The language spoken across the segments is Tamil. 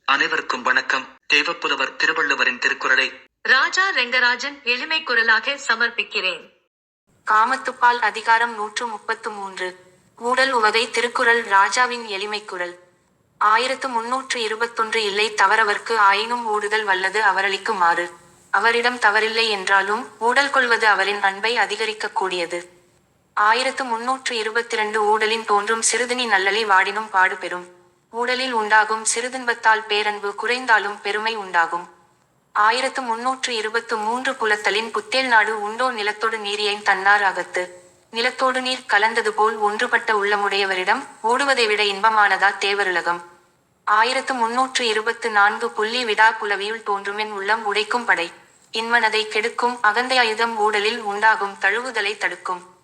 அனைவருக்கும் வணக்கம். தேவப்புலவர் திருவள்ளுவரின் திருக்குறளை ராஜா ரெங்கராஜன் எளிமை குரலாக சமர்ப்பிக்கிறேன். காமத்துப்பால் அதிகாரம் 133. ஊடல் உவகை. திருக்குறள் ராஜாவின் எளிமை குரல். 1321. இல்லை தவறவர்க்கு ஆயினும் ஊடுதல் வல்லது அவரளிக்குமாறு. அவரிடம் தவறில்லை என்றாலும் ஊடல் கொள்வது அவரின் அன்பை அதிகரிக்கக் கூடியது. 1322. ஊடலின் தோன்றும் சிறுதினி நல்லலை வாடினும் பாடு பெறும். ஊடலில் உண்டாகும் சிறுதுன்பத்தால் பேரன்பு குறைந்தாலும் பெருமை உண்டாகும். 1323. புலத்தலின் புத்தேல் நாடு உண்டோ நிலத்தோடு நீரியைன் தன்னார் அகத்து. நிலத்தோடு நீர் கலந்தது போல் ஒன்றுபட்ட உள்ளமுடையவரிடம் ஓடுவதை விட இன்பமானதா தேவருலகம். 1324. புள்ளி விடா புலவியுள் தோன்றுமென் உள்ளம் உடைக்கும் படை. இன்மனதை கெடுக்கும் அகந்தை ஆயுதம் ஊடலில் உண்டாகும் தழுவுதலை தடுக்கும்.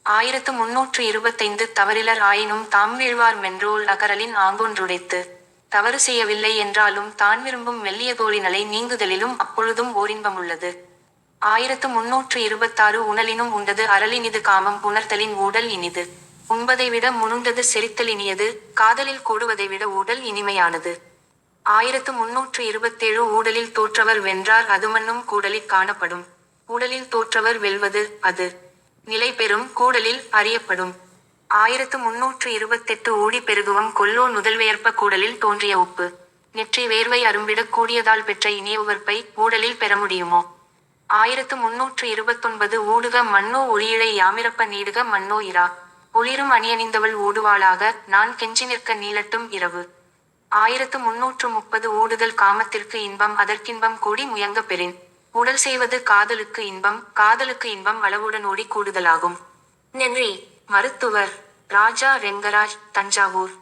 1325. தவறிலர் ஆயினும் தாம் வீழ்வார் மென்றோல் அகரலின் ஆங்கொன்றுடைத்து. தவறு செய்யவில்லை என்றாலும் தான் விரும்பும் மெல்லிய தோழினலை நீங்குதலிலும் அப்பொழுதும் ஓரின்பமுள்ளது. 1326. உணலினும் உண்டது அரளினிது காமம் புணர்த்தலின் ஊடல் இனிது. உண்பதை விட முணுந்தது செரித்தல் இனியது. காதலில் கூடுவதை விட ஊடல் இனிமையானது. 1327. ஊடலில் தோற்றவர் வென்றார் அதுமன்னும் கூடலில் காணப்படும். ஊடலில் தோற்றவர் வெல்வது அது நிலை பெறும் கூடலில் அறியப்படும். 1328. ஊடி பெருகுவம் கொல்லோ நுதல்வேற்ப கூடலில் தோன்றிய உப்பு. நெற்றி வேர்வை அரும்பிடக் கூடியதால் பெற்ற இனிய உவர்ப்பை ஊடலில் பெற முடியுமோ. 1329. ஊடுக மண்ணோ ஒளியிழை யாமிரப்ப நீடுக மண்ணோ இரா. ஒளிரும் அணியணிந்தவள் ஊடுவாளாக நான் கெஞ்சி நிற்க நீளட்டும் இரவு. 1330. ஊடுதல் காமத்திற்கு இன்பம் அதற்கின்பம் கூடி முயங்க பெறின். உடல் செய்வது காதலுக்கு இன்பம் காதலுக்கு இன்பம் அளவுடன் ஓடி கூடுதலாகும். நன்றி. மருத்துவர் ராஜா ரெங்கராஜ், தஞ்சாவூர்.